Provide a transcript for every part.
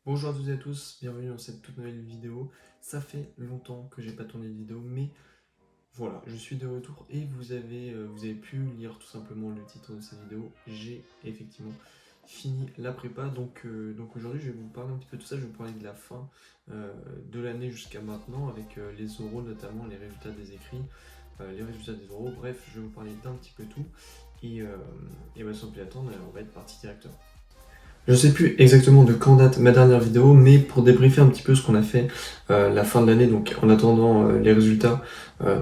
Bonjour à toutes et à tous, bienvenue dans cette toute nouvelle vidéo. Ça fait longtemps que j'ai pas tourné de vidéo, mais voilà, je suis de retour et vous avez pu lire tout simplement le titre de cette vidéo. J'ai effectivement fini la prépa, donc aujourd'hui je vais vous parler un petit peu de tout ça. Je vais vous parler de la fin de l'année jusqu'à maintenant, avec les oraux notamment, les résultats des écrits, les résultats des oraux. Bref, je vais vous parler d'un petit peu tout et bah, sans plus attendre, on va être parti directement. Je sais plus exactement de quand date ma dernière vidéo, mais pour débriefer un petit peu ce qu'on a fait la fin de l'année, donc en attendant les résultats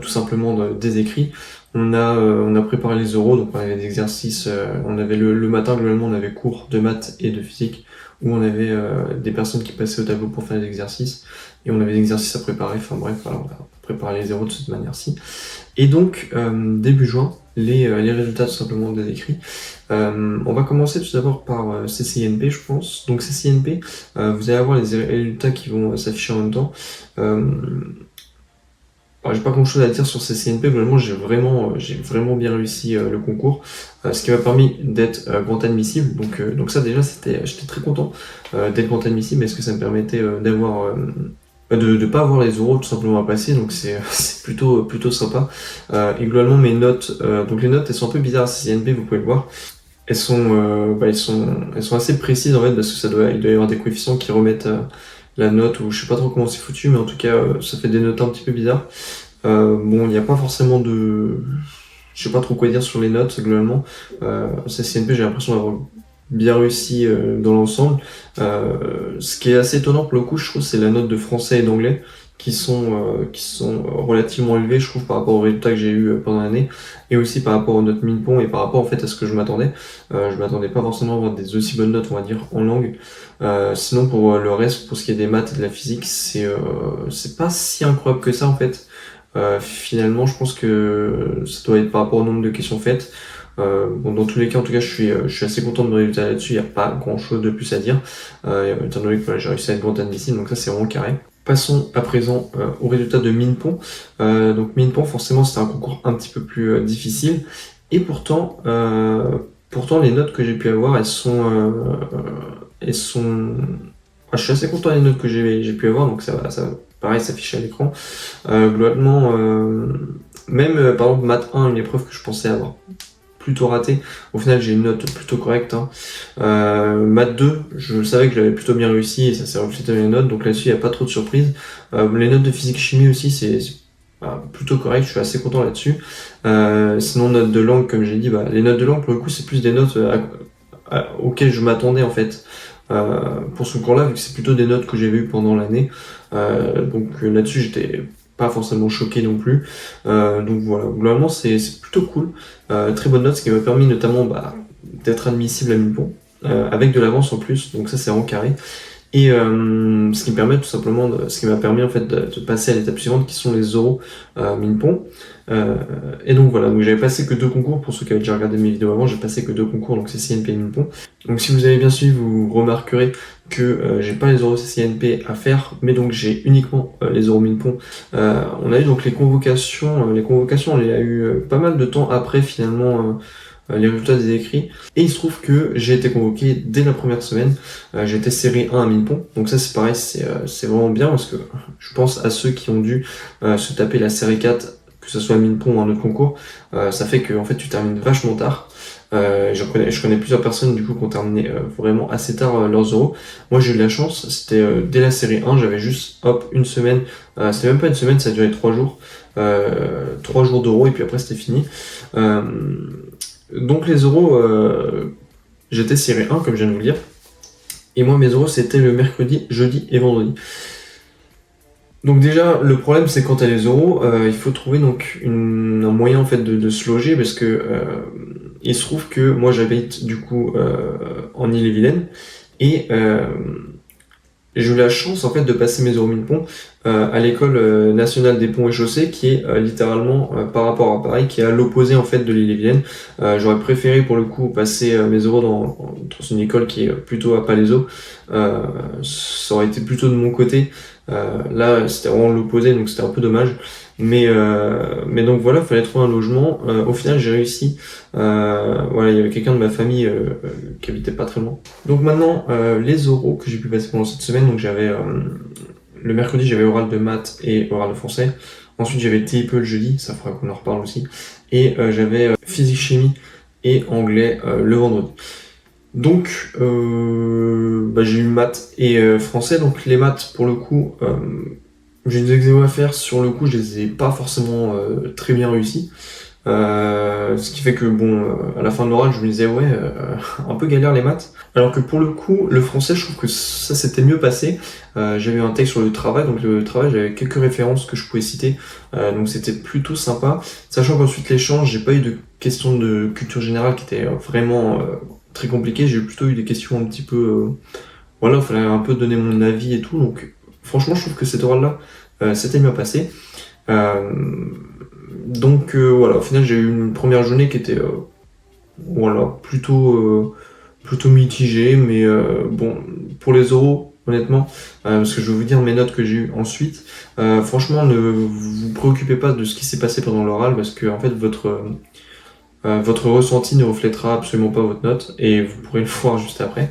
tout simplement des écrits, on a préparé les oraux, donc on avait des exercices, on avait le matin globalement on avait cours de maths et de physique, où on avait des personnes qui passaient au tableau pour faire des exercices, et on avait des exercices à préparer, enfin bref, voilà, on a préparé les zéros de cette manière-ci. Et donc, début juin, les résultats tout simplement des écrits. On va commencer tout d'abord par CCINP, je pense. Donc CCINP, vous allez avoir les résultats qui vont s'afficher en même temps. J'ai pas grand chose à dire sur CCNP, globalement j'ai vraiment bien réussi le concours, ce qui m'a permis d'être grand admissible, donc ça déjà j'étais très content d'être grand admissible, parce que ça me permettait d'avoir de pas avoir les euros tout simplement à passer, donc c'est plutôt sympa. Et globalement mes notes, donc les notes elles sont un peu bizarres à CCNP, vous pouvez le voir. Elles sont assez précises en fait, parce que il doit y avoir des coefficients qui remettent la note, ou je sais pas trop comment c'est foutu, mais en tout cas ça fait des notes un petit peu bizarres. Bon, il n'y a pas forcément de... Je sais pas trop quoi dire sur les notes, globalement. CCNP, j'ai l'impression d'avoir bien réussi dans l'ensemble. Ce qui est assez étonnant pour le coup, je trouve, c'est la note de français et d'anglais, qui sont relativement élevées, je trouve, par rapport aux résultats que j'ai eu pendant l'année, et aussi par rapport aux notes MINPON, et par rapport en fait à ce que je m'attendais. Je m'attendais pas forcément à avoir des aussi bonnes notes, on va dire, en langue. Sinon, pour le reste, pour ce qui est des maths et de la physique, c'est pas si incroyable que ça en fait. Finalement, je pense que ça doit être par rapport au nombre de questions faites. Bon, dans tous les cas, en tout cas, je suis assez content de mes résultats là-dessus. Il n'y a pas grand-chose de plus à dire, étant donné que voilà, j'ai réussi à être grand admissible, donc ça c'est vraiment carré. Passons à présent aux résultats de MINPON. Donc MINPON, forcément, c'était un concours un petit peu plus difficile, et pourtant les notes que j'ai pu avoir, elles sont. Je suis assez content des notes que j'ai pu avoir, donc ça va pareil s'afficher à l'écran. Globalement, même par exemple maths 1, une épreuve que je pensais avoir plutôt ratée, au final j'ai une note plutôt correcte, hein. Maths 2, je savais que j'avais plutôt bien réussi et ça s'est reflété dans les notes, donc là-dessus il n'y a pas trop de surprises. Les notes de physique chimie aussi, c'est plutôt correct, je suis assez content là-dessus. Sinon, notes de langue, comme j'ai dit, les notes de langue pour le coup c'est plus des notes auxquelles je m'attendais en fait. Pour ce cours-là, vu que c'est plutôt des notes que j'avais eues pendant l'année. Là-dessus, j'étais pas forcément choqué non plus. Donc voilà, globalement, c'est plutôt cool. Très bonne note, ce qui m'a permis notamment d'être admissible à MINPON, avec de l'avance en plus, donc ça c'est vraiment carré. Et ce qui me permet tout simplement, ce qui m'a permis en fait de passer à l'étape suivante, qui sont les oraux MINPON. Et donc voilà, donc j'avais passé que 2 concours. Pour ceux qui avaient déjà regardé mes vidéos avant, j'ai passé que 2 concours, donc CCNP et MINPON. Donc si vous avez bien suivi, vous remarquerez que j'ai pas les oraux CCNP à faire, mais donc j'ai uniquement les oraux MINPON. On a eu donc les convocations, on les a eu pas mal de temps après finalement les résultats des écrits. Et il se trouve que j'ai été convoqué dès la première semaine. J'ai été série 1 à MINPON, donc ça c'est pareil, c'est vraiment bien, parce que je pense à ceux qui ont dû se taper la série 4, que ce soit à MINPON ou un autre concours. Ça fait que en fait tu termines vachement tard. Je connais plusieurs personnes du coup qui ont terminé vraiment assez tard leurs oraux. Moi j'ai eu de la chance, c'était dès la série 1, j'avais juste hop une semaine, c'était même pas une semaine, ça a duré 3 jours, 3 jours d'oraux, et puis après c'était fini. Donc les oraux, j'étais série 1 comme je viens de vous le dire, et moi mes oraux c'était le mercredi, jeudi et vendredi. Donc déjà le problème c'est quand t'as les oraux, il faut trouver donc un moyen en fait de se loger, parce que il se trouve que moi j'habite du coup en Ille-et-Vilaine, et j'ai eu la chance en fait de passer mes oraux MINPON à l'école nationale des ponts et chaussées, qui est littéralement par rapport à Paris, qui est à l'opposé en fait de l'Ille-et-Vilaine. J'aurais préféré pour le coup passer mes euros dans une école qui est plutôt à Palaiseau. Ça aurait été plutôt de mon côté. Là, c'était vraiment l'opposé, donc c'était un peu dommage. Mais donc voilà, il fallait trouver un logement. Au final, j'ai réussi. Voilà, il y avait quelqu'un de ma famille qui habitait pas très loin. Donc maintenant, les oraux que j'ai pu passer pendant cette semaine. Donc j'avais le mercredi, j'avais oral de maths et oral de français. Ensuite, j'avais TIPE le jeudi, ça fera qu'on en reparle aussi. Et j'avais physique-chimie et anglais le vendredi. Donc, j'ai eu maths et français. Donc les maths, pour le coup, j'ai des examens à faire. Sur le coup, je les ai pas forcément très bien réussis. Ce qui fait que à la fin de l'oral, je me disais un peu galère les maths. Alors que pour le coup, le français, je trouve que ça s'était mieux passé. J'avais un texte sur le travail, donc le travail, j'avais quelques références que je pouvais citer, donc c'était plutôt sympa. Sachant qu'ensuite l'échange, j'ai pas eu de questions de culture générale qui étaient vraiment très compliquées. J'ai plutôt eu des questions un petit peu, il fallait un peu donner mon avis et tout. Donc franchement, je trouve que cet oral-là, c'était bien passé. Donc au final j'ai eu une première journée qui était plutôt mitigée, mais pour les oraux honnêtement, parce que je vais vous dire mes notes que j'ai eues ensuite, franchement ne vous préoccupez pas de ce qui s'est passé pendant l'oral, parce que en fait votre ressenti ne reflètera absolument pas votre note, et vous pourrez le voir juste après.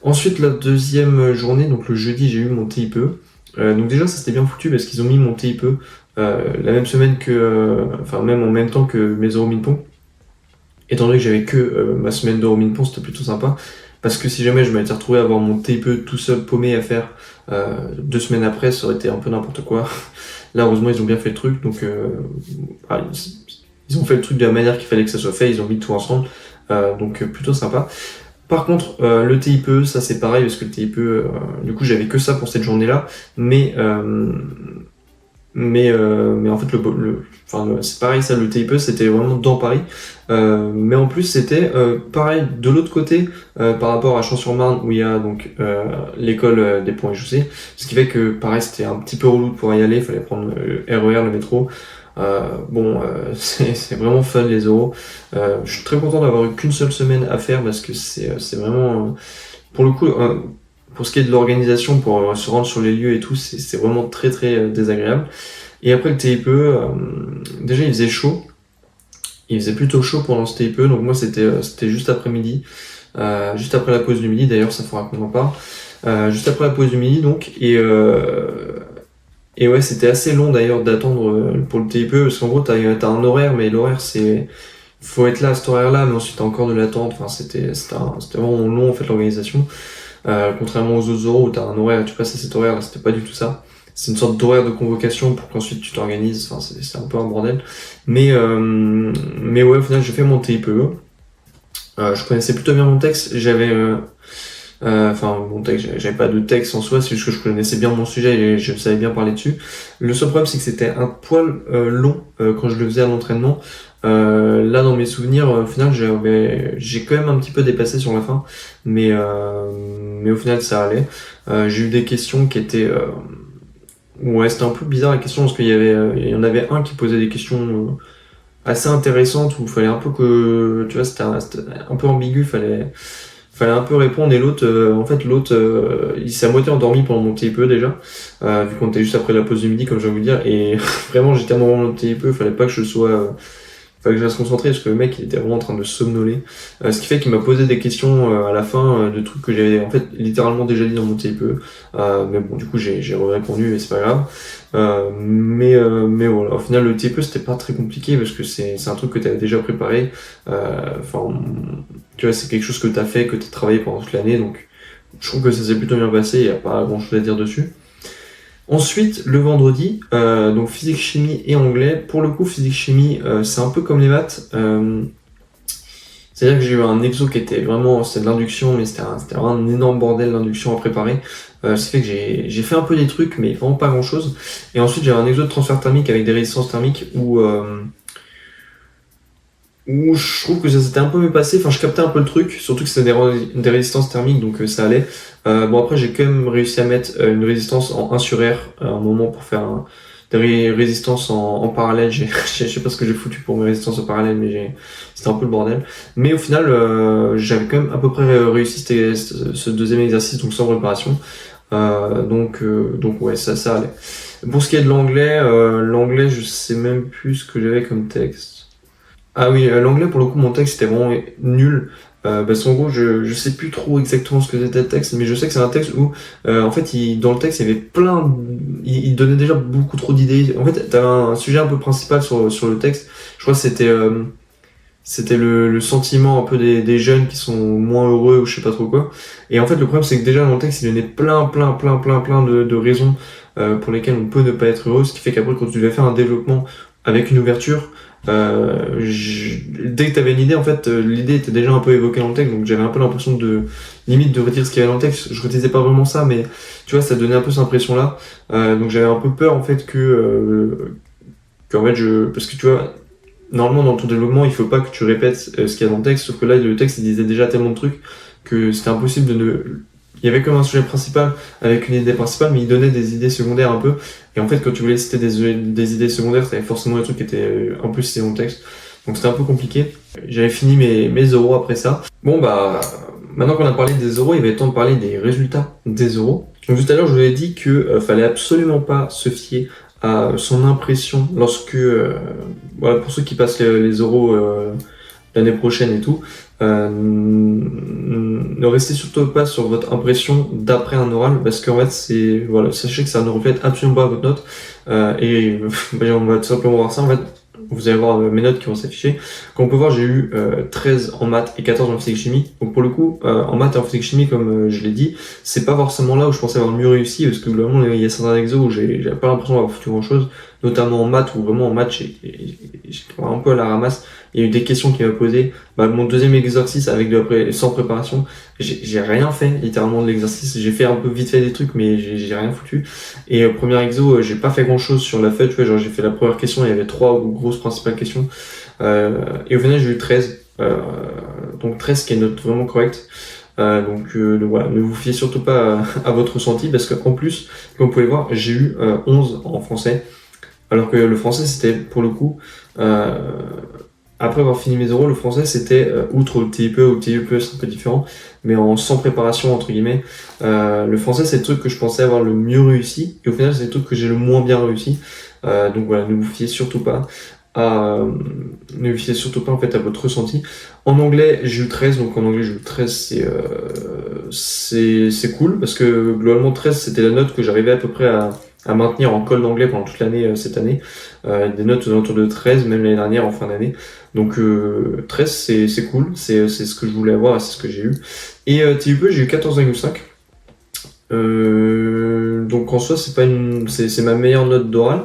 Ensuite, la deuxième journée, donc le jeudi, j'ai eu mon TIPE. Donc déjà, ça c'était bien foutu parce qu'ils ont mis mon TIPE la même semaine même en même temps que mes Eurominpon. Étant donné que j'avais que ma semaine d'Eurominpon, c'était plutôt sympa. Parce que si jamais je m'étais retrouvé à avoir mon TIPE tout seul paumé à faire 2 semaines après, ça aurait été un peu n'importe quoi. Là, heureusement, ils ont bien fait le truc. Donc, ils ont fait le truc de la manière qu'il fallait que ça soit fait. Ils ont mis tout ensemble. Donc, plutôt sympa. Par contre, le TIPE, ça c'est pareil, parce que le TIPE, du coup, j'avais que ça pour cette journée-là. Mais en fait, c'est pareil, ça, le TIPE, c'était vraiment dans Paris. Mais en plus, c'était pareil de l'autre côté, par rapport à Champs-sur-Marne, où il y a donc l'école des ponts et chaussées. Ce qui fait que, pareil, c'était un petit peu relou pour y aller. Il fallait prendre le RER, le métro. C'est vraiment fun les euros. Je suis très content d'avoir eu qu'une seule semaine à faire parce que c'est vraiment pour le coup pour ce qui est de l'organisation pour se rendre sur les lieux et tout, c'est vraiment très très désagréable. Et après le TIPE, déjà il faisait chaud, il faisait plutôt chaud pendant ce TIPE, donc moi c'était juste après-midi, juste après la pause du midi, d'ailleurs ça fera qu'on en parle, juste après la pause du midi donc, et ouais, c'était assez long d'ailleurs d'attendre pour le TIPE, parce qu'en gros t'as un horaire, mais l'horaire c'est faut être là à cet horaire-là, mais ensuite t'as encore de l'attente. Enfin, c'était vraiment long en fait l'organisation. Contrairement aux autres oraux où t'as un horaire, tu passes à cet horaire, là c'était pas du tout ça. C'est une sorte d'horaire de convocation pour qu'ensuite tu t'organises. Enfin, c'est un peu un bordel. Mais ouais, au final j'ai fait mon TIPE. Je connaissais plutôt bien mon texte. Mon texte, j'avais pas de texte en soi, c'est juste que je connaissais bien mon sujet et je savais bien parler dessus. Le seul problème, c'est que c'était un poil long quand je le faisais à l'entraînement. Là, dans mes souvenirs, au final, j'ai quand même un petit peu dépassé sur la fin, mais au final, ça allait. J'ai eu des questions qui étaient... Ouais, c'était un peu bizarre la question, parce il y en avait un qui posait des questions assez intéressantes, où il fallait un peu que... Tu vois, c'était un peu ambigu, fallait un peu répondre, et l'autre, il s'est à moitié endormi pendant mon TIPE déjà, vu qu'on était juste après la pause du midi, comme je vais vous dire, et vraiment j'étais à mon moment de TIPE, fallait pas que je reste concentré, parce que le mec il était vraiment en train de somnoler, ce qui fait qu'il m'a posé des questions à la fin, de trucs que j'avais en fait littéralement déjà dit dans mon TIPE, mais bon du coup j'ai répondu et c'est pas grave, mais voilà, au final le TIPE c'était pas très compliqué, parce que c'est un truc que tu avais déjà préparé, tu vois, c'est quelque chose que tu as fait, que tu as travaillé pendant toute l'année, donc je trouve que ça s'est plutôt bien passé, il n'y a pas grand chose à dire dessus. Ensuite, le vendredi, donc physique, chimie et anglais. Pour le coup, physique, chimie, c'est un peu comme les maths. C'est-à-dire que j'ai eu un exo qui était vraiment, c'était de l'induction, mais c'était vraiment un énorme bordel d'induction à préparer. Ce qui fait que j'ai fait un peu des trucs, mais vraiment pas grand-chose. Et ensuite, j'ai un exo de transfert thermique avec des résistances thermiques où où je trouve que ça s'était un peu mieux passé. Enfin, je captais un peu le truc, surtout que c'était des résistances thermiques, donc ça allait. Bon, après, j'ai quand même réussi à mettre une résistance en 1 sur R à un moment pour faire des résistances en parallèle. Je sais pas ce que j'ai foutu pour mes résistances en parallèle, mais c'était un peu le bordel. Mais au final, j'avais quand même à peu près réussi ce deuxième exercice, donc sans préparation. Donc ouais, ça allait. Pour ce qui est de l'anglais, je sais même plus ce que j'avais comme texte. Ah oui, l'anglais, pour le coup, mon texte était vraiment nul. Parce qu'en gros, je sais plus trop exactement ce que c'était le texte, mais je sais que c'est un texte où, en fait, dans le texte, il y avait il donnait déjà beaucoup trop d'idées. En fait, t'avais un sujet un peu principal sur le texte. Je crois que c'était le sentiment un peu des jeunes qui sont moins heureux ou je sais pas trop quoi. Et en fait, le problème, c'est que déjà dans le texte, il donnait plein de raisons pour lesquelles on peut ne pas être heureux, ce qui fait qu'après, quand tu devais faire un développement avec une ouverture, dès que tu avais une idée, en fait, l'idée était déjà un peu évoquée dans le texte, donc j'avais un peu l'impression limite de redire ce qu'il y avait dans le texte. Je redisais pas vraiment ça, mais tu vois, ça donnait un peu cette impression-là. Donc j'avais un peu peur, en fait, qu'en fait, parce que tu vois, normalement, dans ton développement, il faut pas que tu répètes ce qu'il y a dans le texte, sauf que là, le texte, il disait déjà tellement de trucs que c'était impossible de ne... Il y avait comme un sujet principal avec une idée principale, mais il donnait des idées secondaires un peu. Et en fait, quand tu voulais citer des idées secondaires, t'avais forcément des trucs qui étaient en plus cités dans le texte. Donc c'était un peu compliqué. J'avais fini mes oraux après ça. Bon, bah, maintenant qu'on a parlé des oraux, il va être temps de parler des résultats des oraux. Donc tout à l'heure, je vous avais dit que fallait absolument pas se fier à son impression lorsque, voilà, pour ceux qui passent les oraux l'année prochaine et tout, ne restez surtout pas sur votre impression d'après un oral parce qu'en fait voilà, sachez que ça ne reflète absolument pas votre note et on va tout simplement voir ça. En fait, vous allez voir mes notes qui vont s'afficher. Comme on peut voir, j'ai eu 13 en maths et 14 en physique chimie. Donc pour le coup, en maths et en physique chimie, comme je l'ai dit, c'est pas forcément là où je pensais avoir le mieux réussi, parce que globalement, il y a certains exos où j'ai pas l'impression d'avoir foutu grand chose, notamment en maths, où vraiment en maths, j'étais un peu à la ramasse. Il y a eu des questions qui m'ont posées. Mon deuxième exercice sans préparation, j'ai rien fait littéralement de l'exercice. J'ai fait un peu vite fait des trucs, mais j'ai rien foutu. Et premier exo, j'ai pas fait grand chose sur la feuille. Tu vois, genre j'ai fait la première question, il y avait 3 grosses principales questions. Et au final, j'ai eu 13. Donc 13 qui est une note vraiment correcte. Donc voilà, ne vous fiez surtout pas à votre ressenti, parce qu'en plus, comme vous pouvez voir, j'ai eu 11 en français. Alors que le français, c'était pour le coup, après avoir fini mes oraux, le français c'était, outre le TIPE ou le TIPE c'est un peu différent, mais sans préparation entre guillemets, le français c'est le truc que je pensais avoir le mieux réussi, et au final c'est le truc que j'ai le moins bien réussi. Donc voilà, ne vous fiez surtout pas en fait à votre ressenti. En anglais j'ai eu 13, donc en anglais j'ai eu 13, c'est cool, parce que globalement 13 c'était la note que j'arrivais à peu près à maintenir en colle d'anglais pendant toute l'année cette année. Des notes autour de 13, même l'année dernière en fin d'année. Donc 13 c'est cool, c'est ce que je voulais avoir et c'est ce que j'ai eu. Et TIPE j'ai eu 14,5. Donc en soi c'est ma meilleure note d'oral.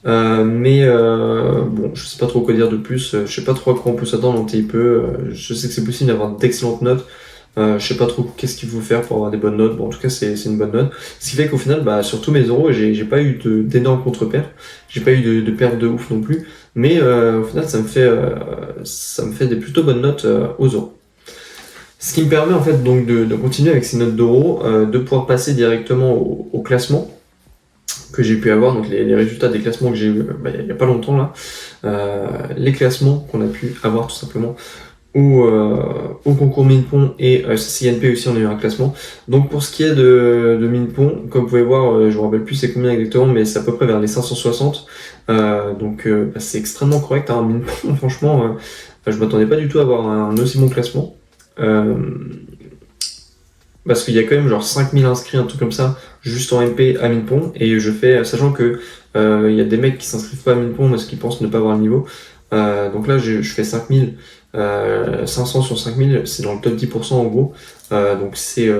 Mais bon, je sais pas trop quoi dire de plus, je sais pas trop à quoi on peut s'attendre en TIPE, je sais que c'est possible d'avoir d'excellentes notes. Je sais pas trop qu'est-ce qu'il faut faire pour avoir des bonnes notes. Bon, en tout cas, c'est une bonne note. Ce qui fait qu'au final, sur tous mes oraux, j'ai pas eu d'énormes contre-pairs. J'ai pas eu de pertes de ouf non plus. Mais au final, ça me fait des plutôt bonnes notes aux oraux. Ce qui me permet en fait donc de continuer avec ces notes d'oraux, de pouvoir passer directement au classement que j'ai pu avoir, donc les résultats des classements que j'ai eu il y a pas longtemps là. Les classements qu'on a pu avoir tout simplement au concours Minpon et CNP aussi, on a eu un classement. Donc pour ce qui est de Minpon, comme vous pouvez voir, je me rappelle plus c'est combien exactement, mais c'est à peu près vers les 560. Donc c'est extrêmement correct, hein, Minpon. Franchement, je m'attendais pas du tout à avoir un aussi bon classement. Parce qu'il y a quand même genre 5000 inscrits, un truc comme ça, juste en MP à Minpon, et je fais, sachant que il y a des mecs qui s'inscrivent pas à Minpon parce qu'ils pensent ne pas avoir le niveau. Donc là, je fais 5000, 500 sur 5000, c'est dans le top 10% en gros. Donc c'est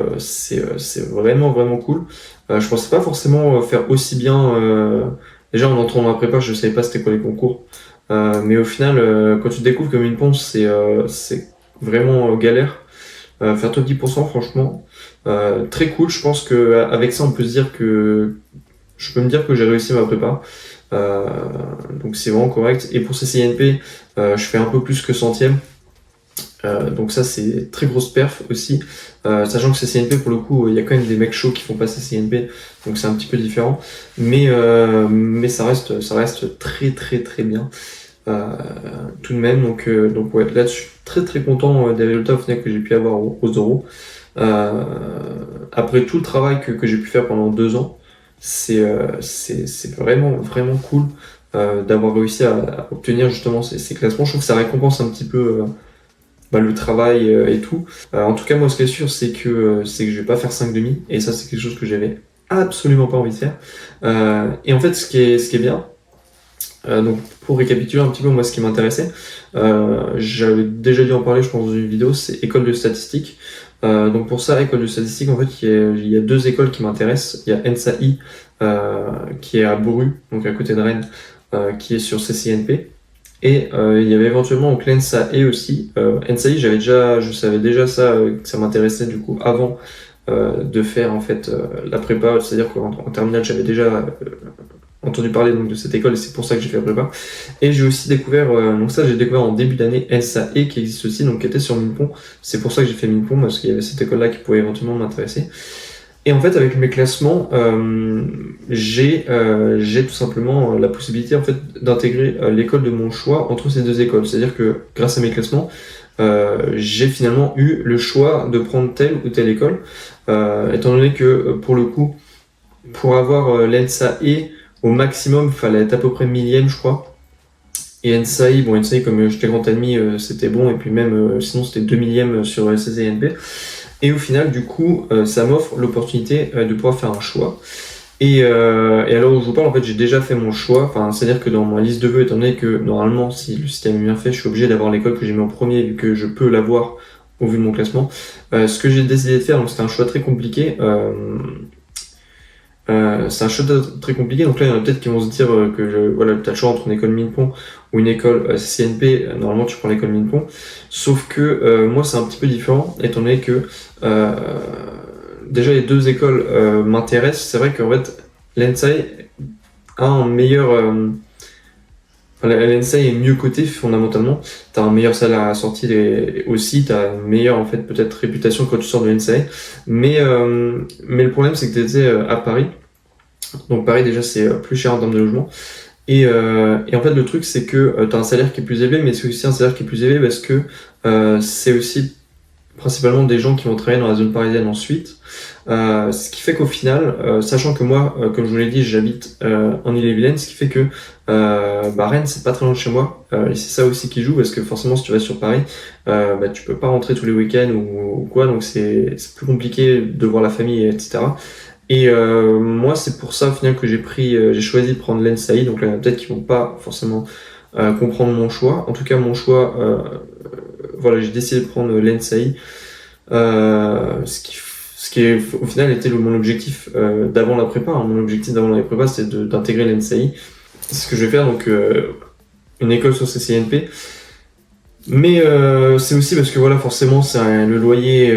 vraiment cool. Je pensais pas forcément faire aussi bien. Déjà en entrant dans la prépa, je savais pas c'était quoi les concours. Mais au final, quand tu découvres que Minpon, c'est vraiment galère. Faire top 10%, franchement, très cool. Je pense que avec ça, on peut se dire que je peux me dire que j'ai réussi ma prépa. Donc c'est vraiment correct. Et pour CCNP, je fais un peu plus que centième. Donc ça c'est très grosse perf aussi, sachant que CCNP pour le coup il y a quand même des mecs chauds qui font pas CCNP, donc c'est un petit peu différent, mais ça reste très très très bien tout de même. Donc ouais, là je suis très très content des résultats au final que j'ai pu avoir aux euros. Après tout le travail que j'ai pu faire pendant 2 ans, c'est vraiment vraiment cool d'avoir réussi à obtenir justement ces classements. Je trouve que ça récompense un petit peu le travail et tout. En tout cas, moi, ce qui est sûr, c'est que je vais pas faire 5 demi, et ça, c'est quelque chose que j'avais absolument pas envie de faire. Et en fait, ce qui est bien, donc pour récapituler un petit peu moi ce qui m'intéressait, j'avais déjà dû en parler, je pense, dans une vidéo, c'est école de statistique. Donc pour ça, école de statistique, en fait, il y a 2 écoles qui m'intéressent. Il y a NSAI qui est à Boru, donc à côté de Rennes, qui est sur CCNP. Et il y avait éventuellement donc l'NSAE aussi. NSAI, je savais déjà ça, que ça m'intéressait du coup avant de faire en fait la prépa, c'est-à-dire qu'en terminale j'avais déjà entendu parler donc de cette école, et c'est pour ça que j'ai fait la prépa. Et j'ai aussi découvert, donc ça j'ai découvert en début d'année, NSAE qui existe aussi, donc qui était sur Minpont. C'est pour ça que j'ai fait Minpont, parce qu'il y avait cette école-là qui pouvait éventuellement m'intéresser. Et en fait, avec mes classements, j'ai tout simplement la possibilité en fait d'intégrer l'école de mon choix entre ces 2 écoles. C'est-à-dire que grâce à mes classements, j'ai finalement eu le choix de prendre telle ou telle école, étant donné que pour le coup, pour avoir l'NSAE au maximum, il fallait être à peu près millième, je crois. Et NSAI, comme j'étais grand admis, c'était bon, et puis même sinon c'était 2 millièmes sur CCNP. Et au final, du coup, ça m'offre l'opportunité de pouvoir faire un choix. Et alors où je vous parle, en fait, j'ai déjà fait mon choix. Enfin, c'est-à-dire que dans ma liste de vœux, étant donné que normalement, si le système est bien fait, je suis obligé d'avoir l'école que j'ai mis en premier, vu que je peux l'avoir au vu de mon classement. Ce que j'ai décidé de faire, donc c'était un choix très compliqué. C'est un choix très compliqué, donc là il y en a peut-être qui vont se dire que voilà, tu as le choix entre une école Minpont ou une école CNP, normalement tu prends l'école Minpont, sauf que moi c'est un petit peu différent, étant donné que déjà les 2 écoles m'intéressent. C'est vrai qu'en fait l'ENSAI a un meilleur... l'ENSAI est mieux coté fondamentalement, tu as un meilleur salaire à la sortie, et aussi tu as une meilleure en fait peut-être réputation quand tu sors de l'ENSAI, mais le problème c'est que tu étais à Paris. Donc Paris déjà c'est plus cher en termes de logement. Et en fait le truc c'est que tu as un salaire qui est plus élevé, mais c'est aussi un salaire qui est plus élevé parce que c'est aussi principalement des gens qui vont travailler dans la zone parisienne ensuite. Ce qui fait qu'au final, sachant que moi, comme je vous l'ai dit, j'habite en Ille-et-Vilaine, ce qui fait que Rennes c'est pas très loin de chez moi, et c'est ça aussi qui joue, parce que forcément si tu vas sur Paris, tu peux pas rentrer tous les week-ends ou quoi, donc c'est plus compliqué de voir la famille, etc. Et moi, c'est pour ça au final que j'ai choisi de prendre l'NSAI. Donc là, peut-être qu'ils vont pas forcément comprendre mon choix. En tout cas, mon choix, voilà, j'ai décidé de prendre l'NSAI. Ce qui est, au final était mon objectif d'avant la prépa. Mon objectif d'avant la prépa, c'était d'intégrer l'NSAI. C'est ce que je vais faire, donc une école sur CCNP. Mais c'est aussi parce que voilà, forcément le loyer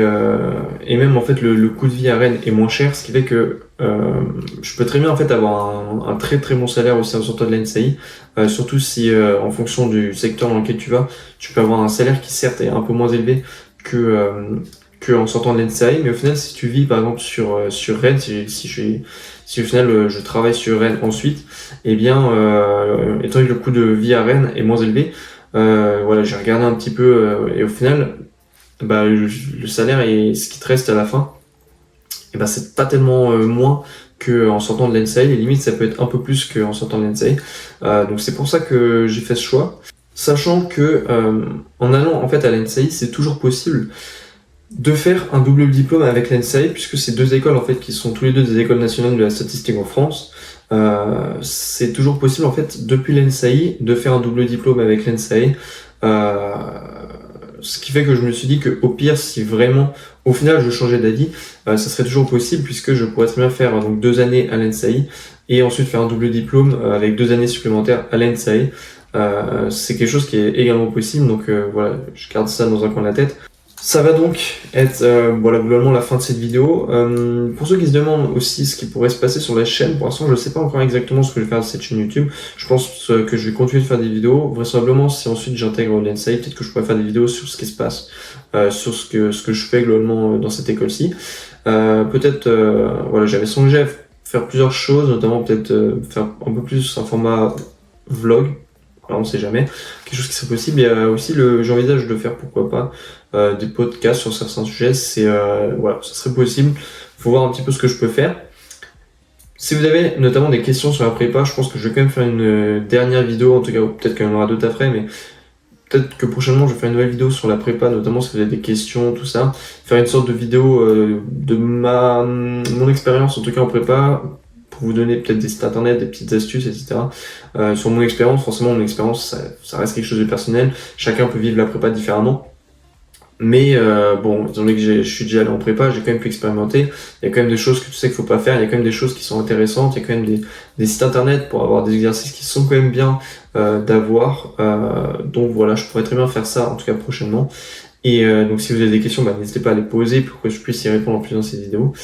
et même en fait le coût de vie à Rennes est moins cher, ce qui fait que je peux très bien en fait avoir un très très bon salaire aussi en sortant de l'NSAI, surtout si en fonction du secteur dans lequel tu vas, tu peux avoir un salaire qui certes est un peu moins élevé que en sortant de l'NSAI, mais au final si tu vis par exemple sur Rennes, si au final je travaille sur Rennes ensuite, et bien étant donné que le coût de vie à Rennes est moins élevé, voilà, j'ai regardé un petit peu et au final, le salaire et ce qui te reste à la fin, et c'est pas tellement moins qu'en sortant de l'NSAI, et limite ça peut être un peu plus qu'en sortant de l'NSAI. Donc c'est pour ça que j'ai fait ce choix, sachant que en allant en fait à l'NSAI, c'est toujours possible de faire un double diplôme avec l'NSAI, puisque c'est 2 écoles en fait qui sont tous les 2 des écoles nationales de la statistique en France. C'est toujours possible en fait depuis l'NSAI de faire un double diplôme avec l'NSAI, ce qui fait que je me suis dit que au pire, si vraiment au final je changeais d'avis, ça serait toujours possible, puisque je pourrais très bien faire donc 2 années à l'NSAI et ensuite faire un double diplôme avec 2 années supplémentaires à l'NSAI. C'est quelque chose qui est également possible, donc voilà, je garde ça dans un coin de la tête. Ça va donc être voilà, globalement la fin de cette vidéo. Pour ceux qui se demandent aussi ce qui pourrait se passer sur la chaîne, pour l'instant je ne sais pas encore exactement ce que je vais faire de cette chaîne YouTube. Je pense que je vais continuer de faire des vidéos. Vraisemblablement si ensuite j'intègre l'ENSAI, peut-être que je pourrais faire des vidéos sur ce qui se passe, sur ce que je fais globalement dans cette école-ci. Peut-être, voilà, j'avais songé à faire plusieurs choses, notamment peut-être faire un peu plus un format vlog. Alors, on sait jamais, quelque chose qui serait possible. Il y a aussi j'envisage de faire, pourquoi pas, des podcasts sur certains sujets. Voilà, ça serait possible. Faut voir un petit peu ce que je peux faire. Si vous avez notamment des questions sur la prépa, je pense que je vais quand même faire une dernière vidéo, en tout cas, peut-être qu'il y en aura d'autres après, mais peut-être que prochainement je vais faire une nouvelle vidéo sur la prépa, notamment si vous avez des questions, tout ça. Faire une sorte de vidéo de mon expérience, en tout cas en prépa, pour vous donner peut-être des sites internet, des petites astuces, etc. Sur mon expérience, forcément mon expérience, ça reste quelque chose de personnel. Chacun peut vivre la prépa différemment. Mais bon, étant donné que je suis déjà allé en prépa, j'ai quand même pu expérimenter. Il y a quand même des choses que tu sais qu'il faut pas faire. Il y a quand même des choses qui sont intéressantes. Il y a quand même des sites internet pour avoir des exercices qui sont quand même bien d'avoir. Donc voilà, je pourrais très bien faire ça, en tout cas prochainement. Et donc si vous avez des questions, n'hésitez pas à les poser pour que je puisse y répondre en plus dans cette vidéo.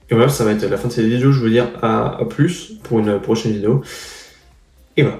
Et voilà, ça va être la fin de cette vidéo. Je vous dis à plus pour une prochaine vidéo. Et voilà.